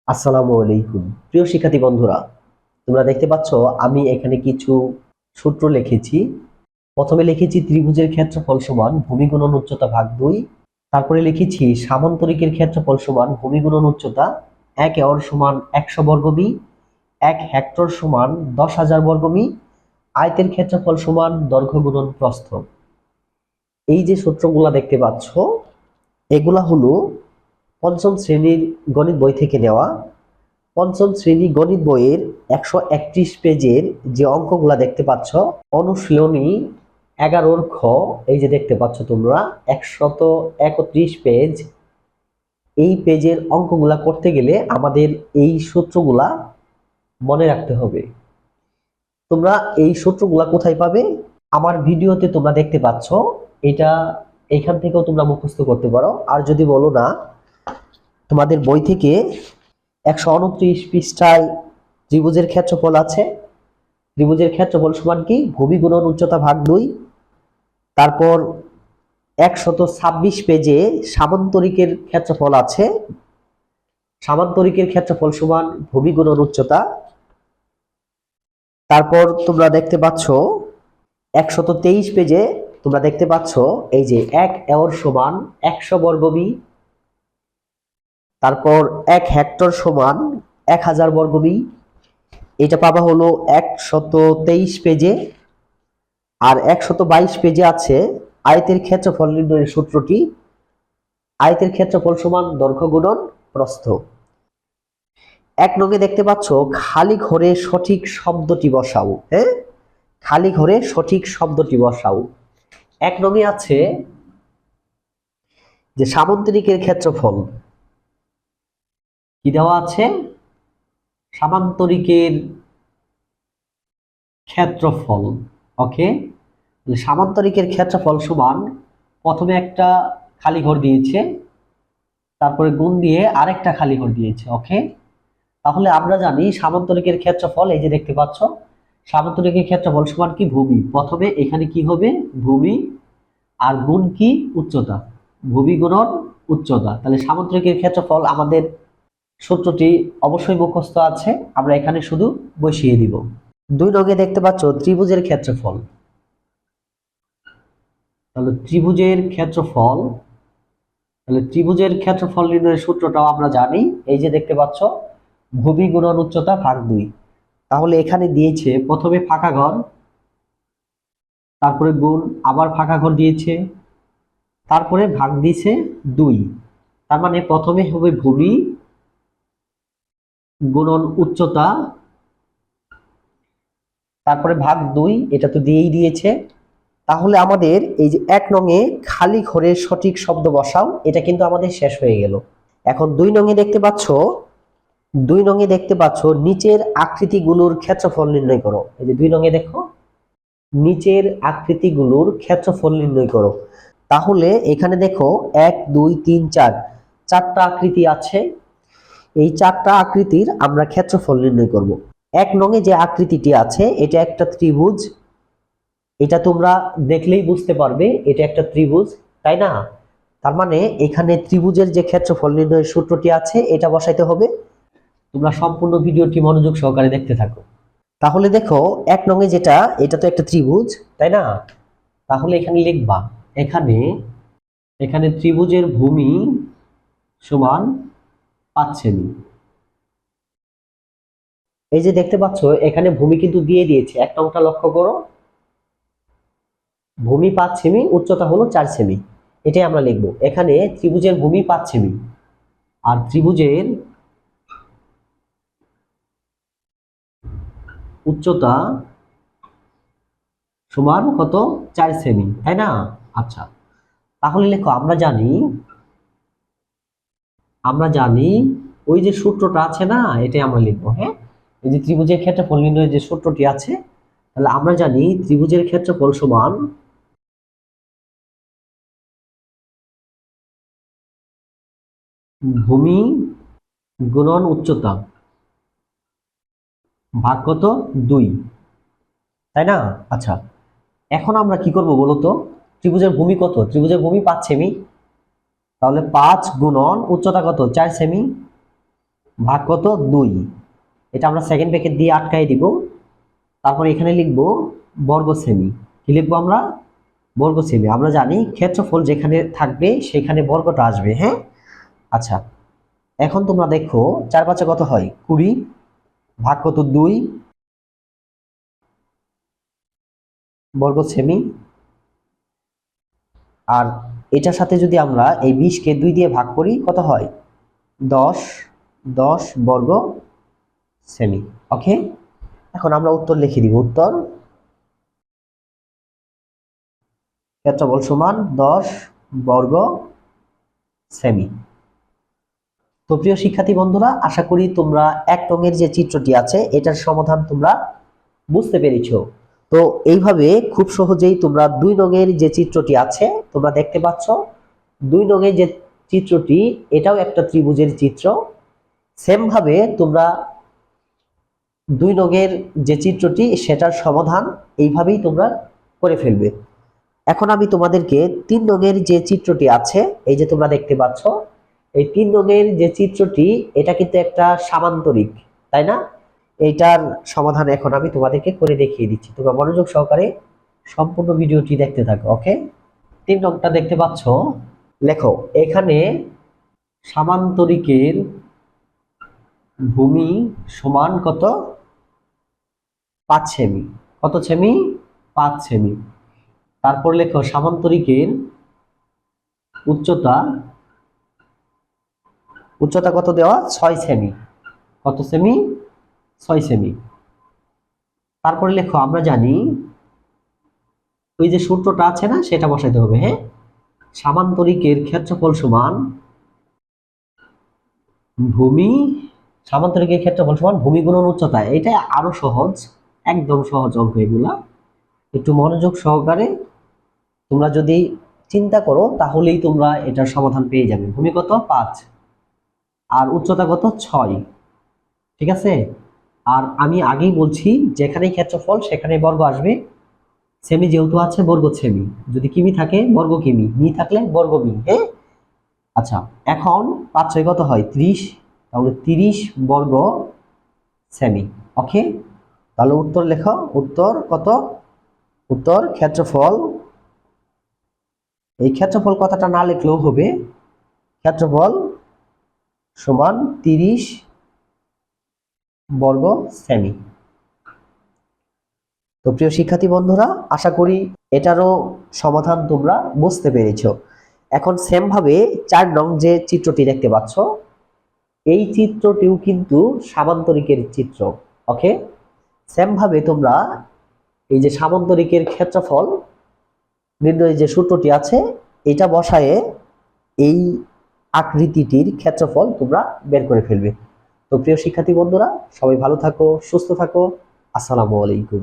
আসসালামু আলাইকুম প্রিয় শিক্ষার্থী বন্ধুরা, তোমরা দেখতে পাচ্ছ আমি এখানে কিছু সূত্র লিখেছি। প্রথমে লিখেছি ত্রিভুজের ক্ষেত্রফল সমান ভূমি গুণন উচ্চতা ভাগ 2। তারপরে লিখেছি সামান্তরিকের ক্ষেত্রফল সমান ভূমি গুণন উচ্চতা 1 একর সমান 100 বর্গ মি, 1 হেক্টর সমান 10,000 বর্গ মি, আয়তের ক্ষেত্রফল সমান দৈর্ঘ্য গুণন প্রস্থ। এই যে সূত্রগুলা দেখতে পাচ্ছ এগুলা হলো পঞ্চম শ্রেণীর গণিত বই থেকে নেওয়া। পঞ্চম শ্রেণী গণিত বইয়ের 131 পেজের যে অঙ্কগুলা দেখতে পাচ্ছ, অনুশীলনী 11 খ, এই যে দেখতে পাচ্ছ তোমরা 131 পেজ। এই পেজের অঙ্কগুলা করতে গেলে আমাদের এই সূত্রগুলা মনে রাখতে হবে। তোমরা এই সূত্রগুলা কোথায় পাবে? আমার ভিডিওতে তোমরা দেখতে পাচ্ছ। এটা এখান থেকেও তোমরা মুখস্থ করতে পারো, আর যদি বলো না তোমাদের বই থেকে 129 পৃষ্ঠায় ত্রিভুজের ক্ষেত্রফল আছে। ত্রিভুজের ক্ষেত্রফল সমান কি? ভূমি গুণন উচ্চতা ভাগ 2। তারপর 126 পেজে সামান্তরিকের ক্ষেত্রফল আছে। সামান্তরিকের ক্ষেত্রফল সমান ভূমি গুণন উচ্চতা। তারপর তোমরা দেখতে পাচ্ছ 123 পেজে তোমরা দেখতে পাচ্ছ এই যে 1 একর সমান 100 বর্গ মি। তারপর 1 হেক্টর সমান 1000 বর্গ মি। এটা পাবা হলো 123 পেজে। আর 122 পেজে আছে আয়তের ক্ষেত্রফল নির্ণয়ের সূত্রটি। আয়তের ক্ষেত্রফল সমান দৈর্ঘ্য গুণন প্রস্থ। 1 নঙে দেখতে পাচ্ছ খালি ঘরে সঠিক শব্দটি বসাও। হ্যাঁ, খালি ঘরে সঠিক শব্দটি বসাও। 1 নঙে আছে যে সামান্তরিকের ক্ষেত্রফল কি দেওয়া আছে? সামান্তরিকের ক্ষেত্রফল। ওকে, সামান্তরিকের ক্ষেত্রফল সমান, প্রথমে একটা খালি ঘর দিয়েছে, তারপরে গুণ দিয়ে আরেকটা খালি ঘর দিয়েছে। ওকে, তাহলে আমরা জানি সামান্তরিকের ক্ষেত্রফল, এই যে দেখতে পাচ্ছ সামান্তরিকের ক্ষেত্রফল সমান কি? ভূমি। প্রথমে এখানে কি হবে? ভূমি, আর গুণ কি? উচ্চতা। ভূমি গুণন উচ্চতা। তাহলে সামান্তরিকের ক্ষেত্রফল আমাদের সূত্রটি অবশ্যই মুখস্থ আছে, আমরা এখানে শুধু বসিয়ে দিব। 2 নঙে দেখতে পাচ্ছ ত্রিভুজের ক্ষেত্রফল। তাহলে ত্রিভুজের ক্ষেত্রফল, তাহলে ত্রিভুজের ক্ষেত্রফল নির্ণয়ের সূত্রটাও আমরা জানি। এই যে দেখতে পাচ্ছ ভূমি গুণন উচ্চতা ভাগ 2। তাহলে এখানে দিয়েছে প্রথমে ফাঁকা ঘর, তারপরে গুণ, আবার ফাঁকা ঘর দিয়েছে, তারপরে ভাগ দিয়েছে 2। তার মানে প্রথমে হবে ভূমি গুণন উচ্চতা, তারপরে ভাগ 2, এটা তো দিয়েই দিয়েছে। তাহলে আমাদের এই যে 1 নঙে খালি ঘরে সঠিক শব্দ বসাও, এটা কিন্তু আমাদের শেষ হয়ে গেল। এখন 2 নঙে দেখতে পাচ্ছ, 2 নঙে দেখতে পাচ্ছ নিচের আকৃতিগুলোর ক্ষেত্রফল নির্ণয় করো। এই যে 2 নঙে দেখো, নিচের আকৃতিগুলোর ক্ষেত্রফল নির্ণয় করো। তাহলে এখানে দেখো 1 2 3 4, 4টা আকৃতি আছে। এই 4টা আকৃতির আমরা ক্ষেত্রফল নির্ণয় করব। 1 নঙে যে আকৃতিটি আছে এটা একটা ত্রিভুজ। এটা তোমরা দেখলেই বুঝতে পারবে এটা একটা ত্রিভুজ, তাই না? তার মানে এখানে ত্রিভুজের যে ক্ষেত্রফল নির্ণয়ের সূত্রটি আছে এটা বসাইতে হবে। তোমরা সম্পূর্ণ ভিডিওটি মনোযোগ সহকারে দেখতে থাকো। তাহলে দেখো 1 নঙে যেটা, এটা তো একটা ত্রিভুজ, তাই না? তাহলে এখানে লিখবা, এখানে এখানে ত্রিভুজের ভূমি সমান 5 সেমি। এই যে দেখতে পাচ্ছ এখানে ভূমি কিন্তু দিয়ে দিয়েছে, 1 নংটা লক্ষ্য করো। ভূমি 5 সেমি, উচ্চতা হলো 4 সেমি। এটাই আমরা লিখবো। এখানে ত্রিভুজের ভূমি 5 সেমি আর ত্রিভুজের উচ্চতা সমান কত? 4 সেমি, তাই না? আচ্ছা, তাহলে লেখো আমরা জানি ওই যে সূত্রটা আছে না, এটাই আমরা লিখবো। হ্যাঁ, এই যে ত্রিভুজের ক্ষেত্রফল নির্ণয়ের যে সূত্রটি আছে, তাহলে আমরা জানি ত্রিভুজের ক্ষেত্রফল সমান ভূমি গুণন উচ্চতা ভাগ কত? 2, তাই না? আচ্ছা, এখন আমরা কি করব বলো তো? ত্রিভুজের ভূমি কত? ত্রিভুজের ভূমি 5 সেমি, তাহলে 5 গুণন উচ্চতা কত? 4 সেমি। ভাগ কত 2। এটা আমরা সেকেন্ড ব্র্যাকেট দিয়ে আটকাই দিব। তারপর এখানে লিখব বর্গ সেমি। কি লিখবো আমরা? বর্গ সেমি। আমরা জানি ক্ষেত্রফল যেখানে থাকবে সেখানে বর্গটা আসবে। হ্যাঁ, আচ্ছা, এখন তোমরা দেখো 4 5 কত হয় 20, ভাগ কত 2 বর্গ সেমি। আর এটার সাথে যদি আমরা এই 20 কে 2 দিয়ে ভাগ করি কত হয় 10, 10 বর্গ সেমি। ওকে, এখন আমরা উত্তর লিখে দিব। উত্তর ক্ষেত্রফল সমান 10 বর্গ সেমি। তো প্রিয় শিক্ষার্থী বন্ধুরা, আশা করি তোমরা 1 নংয়ের যে চিত্রটি আছে এটার সমাধান তোমরা বুঝতে পেরেছো। তো এইভাবে খুব সহজেই তোমরা 2 নংয়ের যে চিত্রটি আছে তোমরা দেখতে পাচ্ছ। 2 নংয়ের যে চিত্রটি এটাও একটা ত্রিভুজের চিত্র। সেম ভাবে তোমরা 2 নংয়ের যে চিত্রটি সেটার সমাধান এইভাবেই তোমরা করে ফেলবে। এখন আমি তোমাদেরকে 3 নংয়ের যে চিত্রটি আছে এই যে তোমরা দেখতে পাচ্ছ, এই 3 নংয়ের যে চিত্রটি এটা কিন্তু একটা সামান্তরিক, তাই না? এইটার সমাধান এখন আমি তোমাদেরকে করে দেখিয়ে দিচ্ছি। তোমরা মনোযোগ সহকারে সম্পূর্ণ ভিডিওটি দেখতে থাকো। ওকে, 3 নংটা দেখতে পাচ্ছ। লেখো এখানে সামান্তরিকের ভূমি সমান কত 5 সেমি। কত সেমি? 5 সেমি। তারপর লেখো সামান্তরিকের উচ্চতা, উচ্চতা কত দেওয়া 6 সেমি। কত সেমি? 6 সেমি। তারপরে লেখো আমরা জানি ওই যে সূত্রটা আছে না সেটা বসাইতে হবে। হ্যাঁ, সামান্তরিকের ক্ষেত্রফল সমান ভূমি, সামান্তরিকের ক্ষেত্রফল সমান ভূমি গুণন উচ্চতা। এটা আরো সহজ, একদম সহজ অঙ্ক এগুলা। একটু মনোযোগ সহকারে তোমরা যদি চিন্তা করো তাহলেই তোমরা এটার সমাধান পেয়ে যাবে। ভূমি কত 5 আর উচ্চতা কত 6, ঠিক আছে? আর আমি আগেই বলছি যেখানেই ক্ষেত্রফল সেখানে বর্গ আসবে। সেমি যেহেতু আছে বর্গ সেমি, যদি কিমি থাকে বর্গ কিমি, মি থাকলে বর্গ মি। হ্যাঁ, আচ্ছা, এখন 5 6 কত হয় 30, তাহলে 30 বর্গ সেমি। ওকে, তাহলে উত্তর লেখো। উত্তর কত? উত্তর ক্ষেত্রফল, এই ক্ষেত্রফল কথাটা না লিখলেও হবে, ক্ষেত্রফল সমান 30 বর্গ সেমি। তো প্রিয় শিক্ষার্থী বন্ধুরা, আশা করি এটারও সমাধান তোমরা বুঝতে পেরেছো। এখন সেম ভাবে 4 নং যে চিত্রটি দেখতে পাচ্ছ এই চিত্রটিও কিন্তু সামান্তরিকের চিত্র। ওকে, সেম ভাবে তোমরা এই যে সামান্তরিকের ক্ষেত্রফল নির্ণয়ের যে সূত্রটি আছে এটা বসায়ে এই আকৃতিটির ক্ষেত্রফল তোমরা বের করে ফেলবে। তো প্রিয় শিক্ষার্থী বন্ধুরা, সবাই ভালো থাকো, সুস্থ থাকো। আসসালামু আলাইকুম।